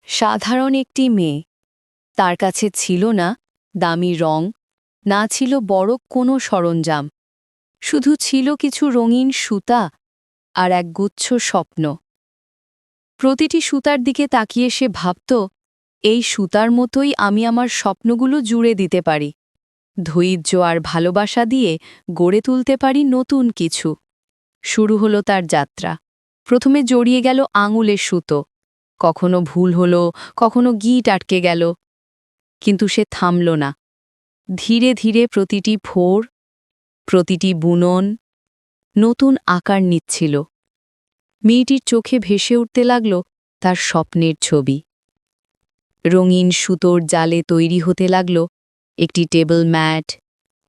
সাধারণ একটি মেয়ে। তার কাছে ছিল না দামি রং, না ছিল বড় কোনো সরঞ্জাম, শুধু ছিল কিছু রঙিন সুতা আর এক গুচ্ছ স্বপ্ন। প্রতিটি সুতার দিকে তাকিয়ে সে ভাবত, এই সুতার মতোই আমি আমার স্বপ্নগুলো জুড়ে দিতে পারি, ধৈর্য আর ভালোবাসা দিয়ে গড়ে তুলতে পারি নতুন কিছু। শুরু হলো তার যাত্রা। প্রথমে জড়িয়ে গেল আঙুলের সুতো, কখনো ভুল হলো, কখনো গিট আটকে গেল, কিন্তু সে থামল না। ধীরে ধীরে প্রতিটি ফোড়, প্রতিটি বুনন নতুন আকার নিচ্ছিল। মেয়েটির চোখে ভেসে উঠতে লাগল তার স্বপ্নের ছবি। রঙিন সুতোর জালে তৈরি হতে লাগল একটি টেবিল ম্যাট,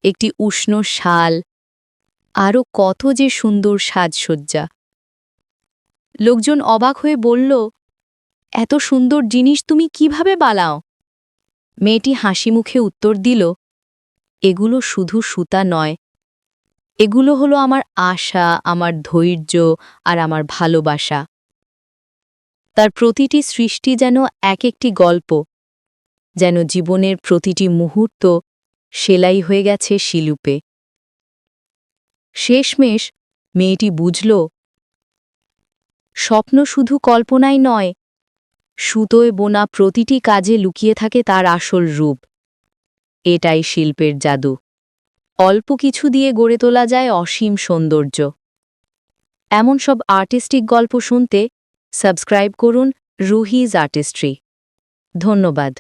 একটি উষ্ণ শাল, আরও কত যে সুন্দর সাজসজ্জা। লোকজন অবাক হয়ে বলল, এত সুন্দর জিনিস তুমি কিভাবে বানাও? মেয়েটি হাসি মুখে উত্তর দিল, এগুলো শুধু সুতা নয়, এগুলো হলো আমার আশা, আমার ধৈর্য আর আমার ভালোবাসা। তার প্রতিটি সৃষ্টি যেন এক একটি গল্প, যেন জীবনের প্রতিটি মুহূর্ত সেলাই হয়ে গেছে শিলুপে। শেষমেশ মেয়েটি বুঝল, স্বপ্ন শুধু কল্পনাই নয়, সুতোয় বোনা প্রতিটি কাজে লুকিয়ে থাকে তার আসল রূপ। এটাই শিল্পের জাদু। অল্প কিছু দিয়ে গড়ে তোলা যায় অসীম সৌন্দর্য। এমন সব আর্টিস্টিক গল্প শুনতে সাবস্ক্রাইব করুন রুহিজ আর্টিস্ট্রি। ধন্যবাদ।